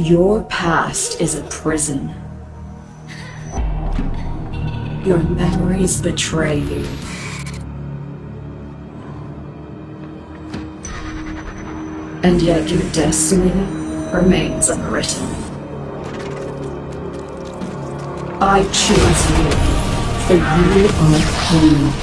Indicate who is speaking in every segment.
Speaker 1: Your past is a prison. Your memories betray you. And yet your destiny remains unwritten. I choose you, for you are home.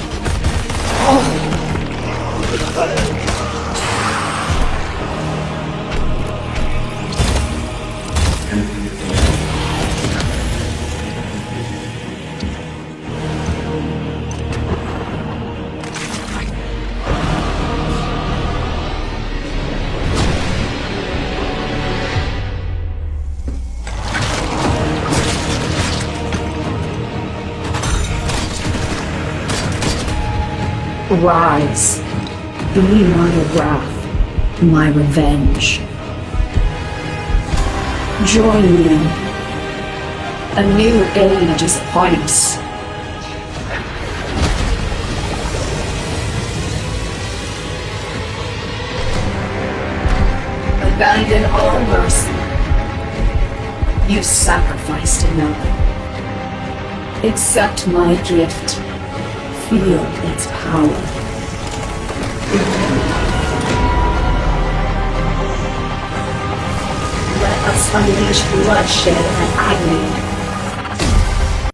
Speaker 1: Rise, be my wrath, my revenge. Join me. A new age is upon us. Abandon all mercy. You sacrificed another. Accept my gift. Feel its power. Let us unleash bloodshed and agony.